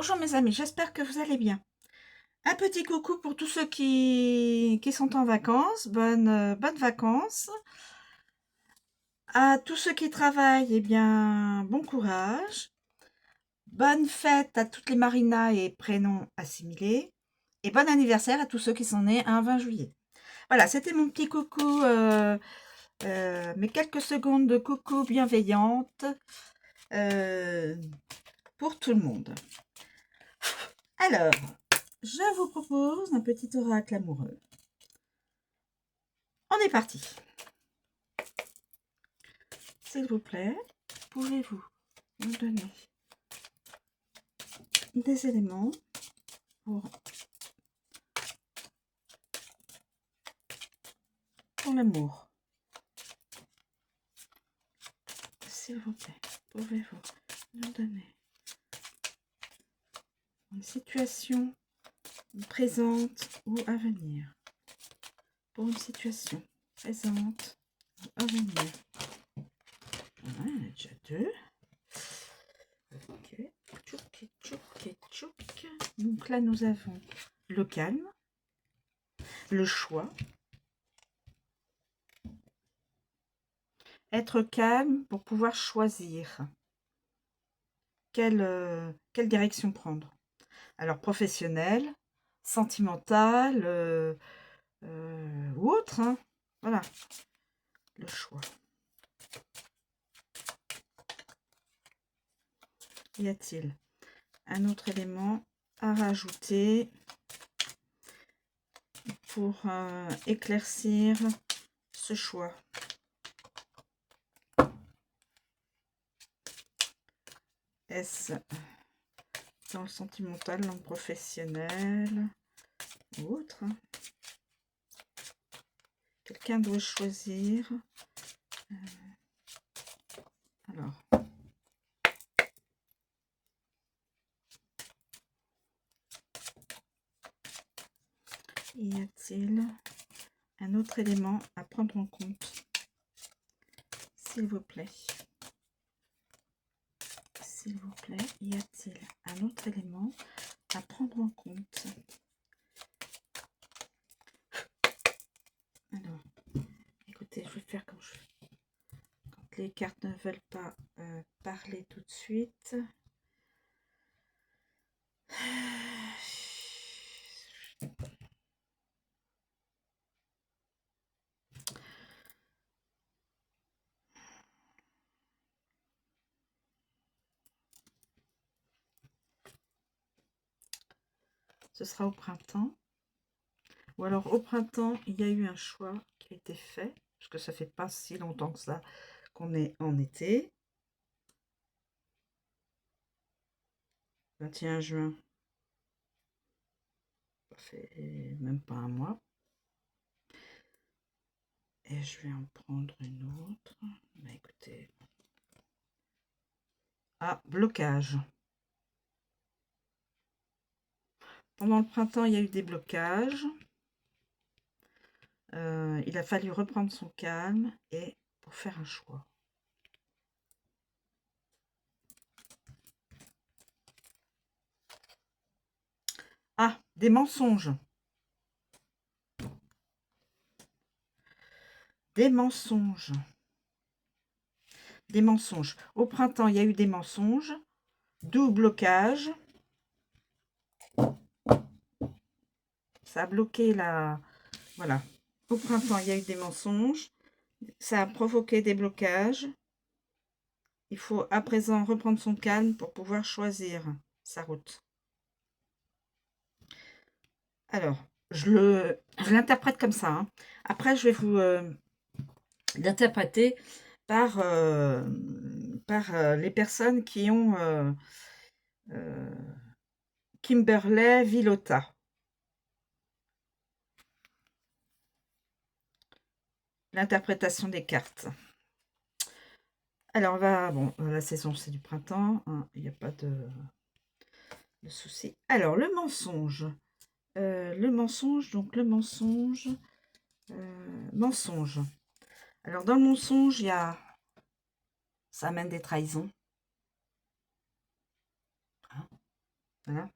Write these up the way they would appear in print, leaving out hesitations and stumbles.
Bonjour mes amis, j'espère que vous allez bien. Un petit coucou pour tous ceux qui sont en vacances. Bonnes vacances. À tous ceux qui travaillent, eh bien, bon courage. Bonne fête à toutes les Marinas et prénoms assimilés. Et bon anniversaire à tous ceux qui sont nés un 20 juillet. Voilà, c'était mon petit coucou, mes quelques secondes de coucou bienveillante pour tout le monde. Alors, je vous propose un petit oracle amoureux. On est parti. S'il vous plaît, pouvez-vous me donner des éléments pour l'amour? S'il vous plaît, pouvez-vous me donner une situation présente ou à venir? Pour une situation présente ou à venir. Voilà, il y en a déjà deux. Ok. Tchouk, tchouk, tchouk. Donc là, nous avons le calme, le choix. Être calme pour pouvoir choisir quelle direction prendre. Alors professionnelle, sentimentale ou autre, hein. Voilà, le choix. Y a-t-il un autre élément à rajouter pour éclaircir ce choix? Est-ce dans le sentimental, dans le professionnel ou autre, hein? Quelqu'un doit choisir. Alors, y a-t-il un autre élément à prendre en compte, s'il vous plaît? S'il vous plaît, y a-t-il un autre élément à prendre en compte? Alors, écoutez, je vais faire comme je fais. Quand les cartes ne veulent pas parler tout de suite. Ce sera au printemps. Ou alors au printemps, il y a eu un choix qui a été fait. Parce que ça fait pas si longtemps que ça qu'on est en été. 21 juin. Ça fait même pas un mois. Et je vais en prendre une autre. Bah, écoutez. Ah, blocage. Pendant le printemps, il y a eu des blocages. Il a fallu reprendre son calme et pour faire un choix. Ah, des mensonges. Des mensonges. Des mensonges. Au printemps, il y a eu des mensonges. D'où blocage. Ça a bloqué la... Voilà. Au printemps, il y a eu des mensonges. Ça a provoqué des blocages. Il faut à présent reprendre son calme pour pouvoir choisir sa route. Alors, je l'interprète comme ça, hein. Après, je vais vous l'interpréter par les personnes qui ont Kimberley Villota. L'interprétation des cartes. Alors, on va... Bon, la saison, c'est du printemps, hein, il n'y a pas de souci. Alors, le mensonge. Le mensonge, donc le mensonge. Mensonge. Alors, dans le mensonge, il y a... Ça amène des trahisons. Hein. Voilà.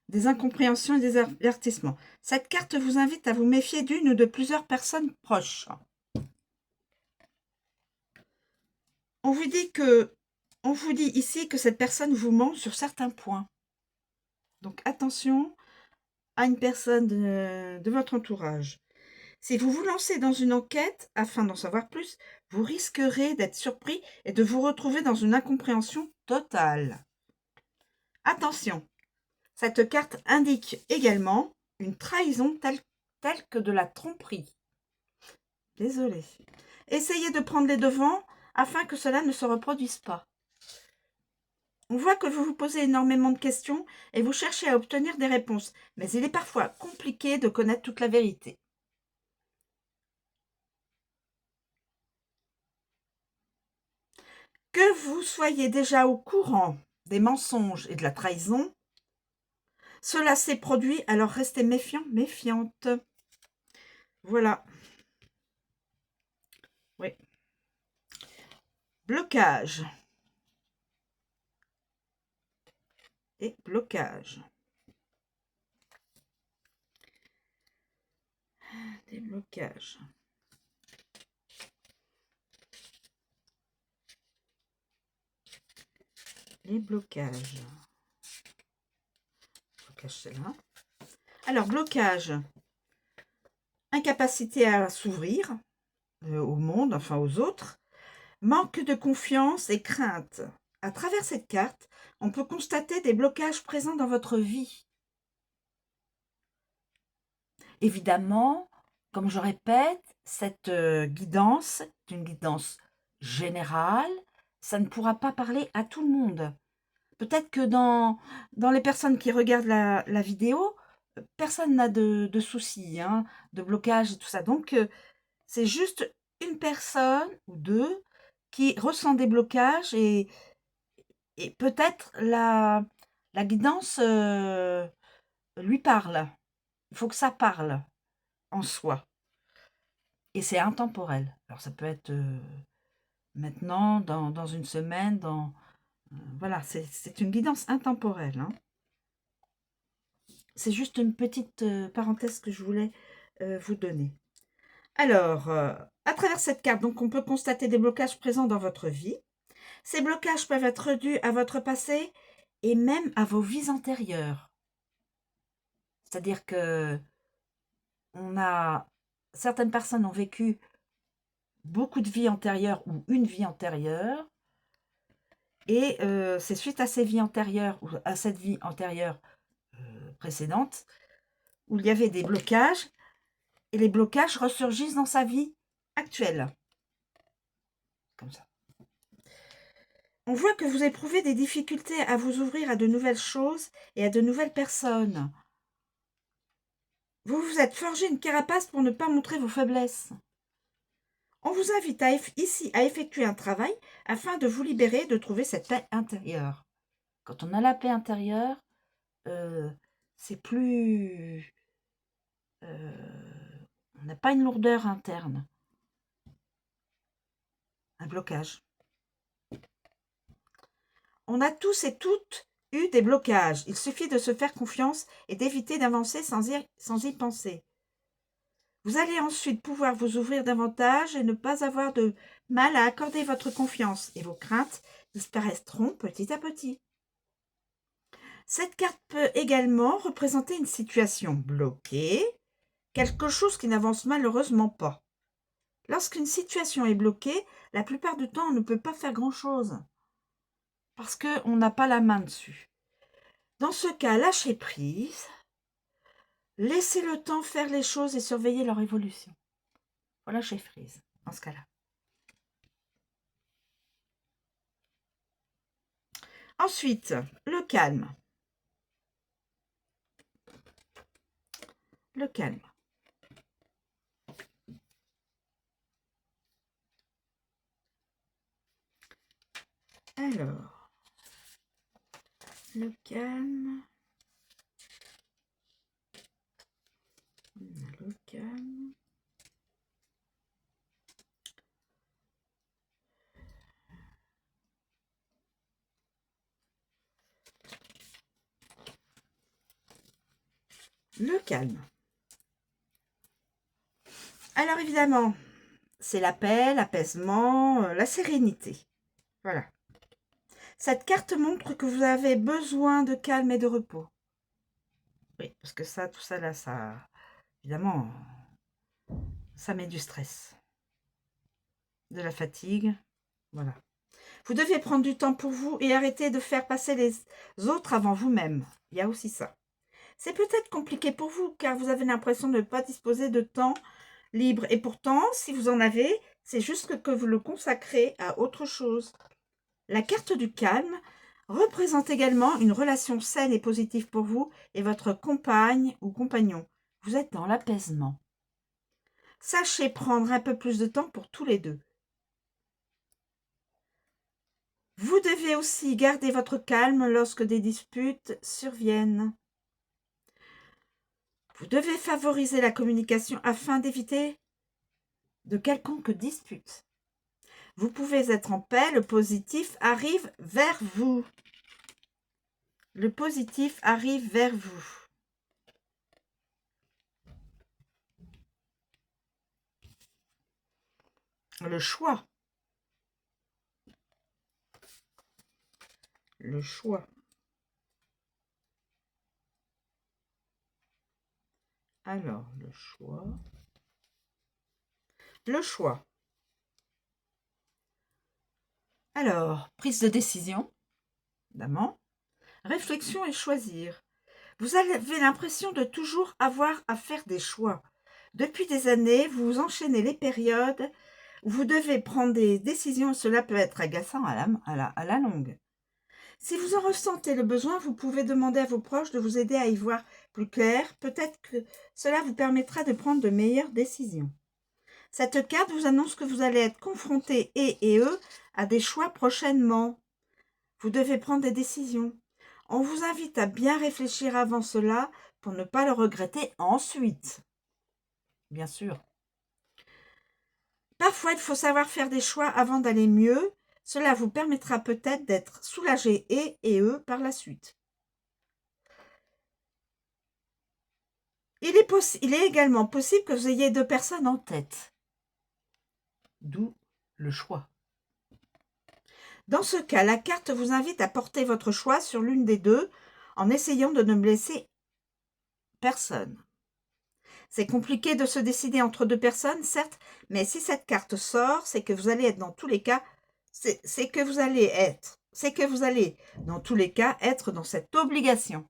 Des incompréhensions et des avertissements. Cette carte vous invite à vous méfier d'une ou de plusieurs personnes proches. On vous dit ici que cette personne vous ment sur certains points. Donc attention à une personne de votre entourage. Si vous vous lancez dans une enquête afin d'en savoir plus, vous risquerez d'être surpris et de vous retrouver dans une incompréhension totale. Attention, cette carte indique également une trahison telle que de la tromperie. Désolée. Essayez de prendre les devants afin que cela ne se reproduise pas. On voit que vous vous posez énormément de questions et vous cherchez à obtenir des réponses, mais il est parfois compliqué de connaître toute la vérité. Que vous soyez déjà au courant des mensonges et de la trahison, cela s'est produit, alors restez méfiant, méfiante. Voilà. Oui. Blocage. Et blocage. Des blocages. Les blocages. Blocage, c'est là. Alors, blocage. Incapacité à s'ouvrir au monde, enfin aux autres. Manque de confiance et crainte. À travers cette carte, on peut constater des blocages présents dans votre vie. Évidemment, comme je répète, cette guidance est une guidance générale. Ça ne pourra pas parler à tout le monde. Peut-être que dans les personnes qui regardent la vidéo, personne n'a de soucis, hein, de blocage et tout ça. Donc, c'est juste une personne ou deux qui ressent des blocages et peut-être la guidance lui parle. Il faut que ça parle en soi. Et c'est intemporel. Alors ça peut être maintenant, dans une semaine, voilà, c'est une guidance intemporelle. Hein. C'est juste une petite parenthèse que je voulais vous donner. Alors, à travers cette carte, donc, on peut constater des blocages présents dans votre vie. Ces blocages peuvent être dus à votre passé et même à vos vies antérieures. C'est-à-dire que certaines personnes ont vécu beaucoup de vies antérieures ou une vie antérieure, et c'est suite à ces vies antérieures ou à cette vie antérieure précédente où il y avait des blocages, et les blocages ressurgissent dans sa vie actuelle. Comme ça. On voit que vous éprouvez des difficultés à vous ouvrir à de nouvelles choses et à de nouvelles personnes. Vous vous êtes forgé une carapace pour ne pas montrer vos faiblesses. On vous invite ici à effectuer un travail afin de vous libérer, de trouver cette paix intérieure. Quand on a la paix intérieure, c'est plus... on n'a pas une lourdeur interne. Un blocage. On a tous et toutes eu des blocages. Il suffit de se faire confiance et d'éviter d'avancer sans y penser. Vous allez ensuite pouvoir vous ouvrir davantage et ne pas avoir de mal à accorder votre confiance, et vos craintes disparaîtront petit à petit. Cette carte peut également représenter une situation bloquée, quelque chose qui n'avance malheureusement pas. Lorsqu'une situation est bloquée, la plupart du temps, on ne peut pas faire grand-chose parce qu'on n'a pas la main dessus. Dans ce cas, lâchez prise, laissez le temps faire les choses et surveillez leur évolution. Voilà, lâchez prise dans ce cas-là. Ensuite, le calme. Le calme. Alors, le calme. Le calme. Le calme. Alors évidemment, c'est la paix, l'apaisement, la sérénité. Voilà. Cette carte montre que vous avez besoin de calme et de repos. Oui, parce que ça, tout ça là, ça, évidemment, ça met du stress, de la fatigue. Voilà. Vous devez prendre du temps pour vous et arrêter de faire passer les autres avant vous-même. Il y a aussi ça. C'est peut-être compliqué pour vous car vous avez l'impression de ne pas disposer de temps libre. Et pourtant, si vous en avez, c'est juste que vous le consacrez à autre chose. La carte du calme représente également une relation saine et positive pour vous et votre compagne ou compagnon. Vous êtes dans l'apaisement. Sachez prendre un peu plus de temps pour tous les deux. Vous devez aussi garder votre calme lorsque des disputes surviennent. Vous devez favoriser la communication afin d'éviter de quelconques disputes. Vous pouvez être en paix, le positif arrive vers vous. Le positif arrive vers vous. Le choix. Le choix. Alors, le choix. Le choix. Alors, prise de décision, évidemment. Réflexion et choisir. Vous avez l'impression de toujours avoir à faire des choix. Depuis des années, vous enchaînez les périodes où vous devez prendre des décisions et cela peut être agaçant à la longue. Si vous en ressentez le besoin, vous pouvez demander à vos proches de vous aider à y voir plus clair. Peut-être que cela vous permettra de prendre de meilleures décisions. Cette carte vous annonce que vous allez être confrontés, et eux, à des choix prochainement. Vous devez prendre des décisions. On vous invite à bien réfléchir avant cela pour ne pas le regretter ensuite. Bien sûr. Parfois, il faut savoir faire des choix avant d'aller mieux. Cela vous permettra peut-être d'être soulagé et eux par la suite. Il est également possible que vous ayez deux personnes en tête. D'où le choix. Dans ce cas, la carte vous invite à porter votre choix sur l'une des deux en essayant de ne blesser personne. C'est compliqué de se décider entre deux personnes, certes, mais si cette carte sort, c'est que vous allez être dans tous les cas, c'est que vous allez dans tous les cas être dans cette obligation.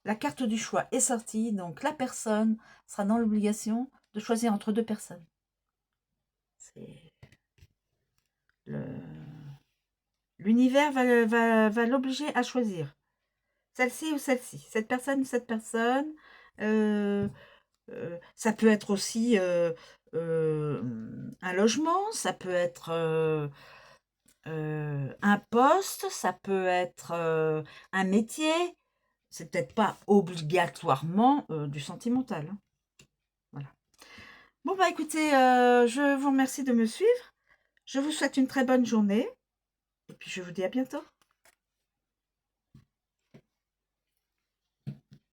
La carte du choix est sortie, donc la personne sera dans l'obligation de choisir entre deux personnes. L'univers va l'obliger à choisir. Celle-ci ou celle-ci. Cette personne ou cette personne. Ça peut être aussi un logement, ça peut être un poste, ça peut être un métier. C'est peut-être pas obligatoirement du sentimental. Hein. Voilà. Bon, bah écoutez, je vous remercie de me suivre. Je vous souhaite une très bonne journée. Et puis je vous dis à bientôt.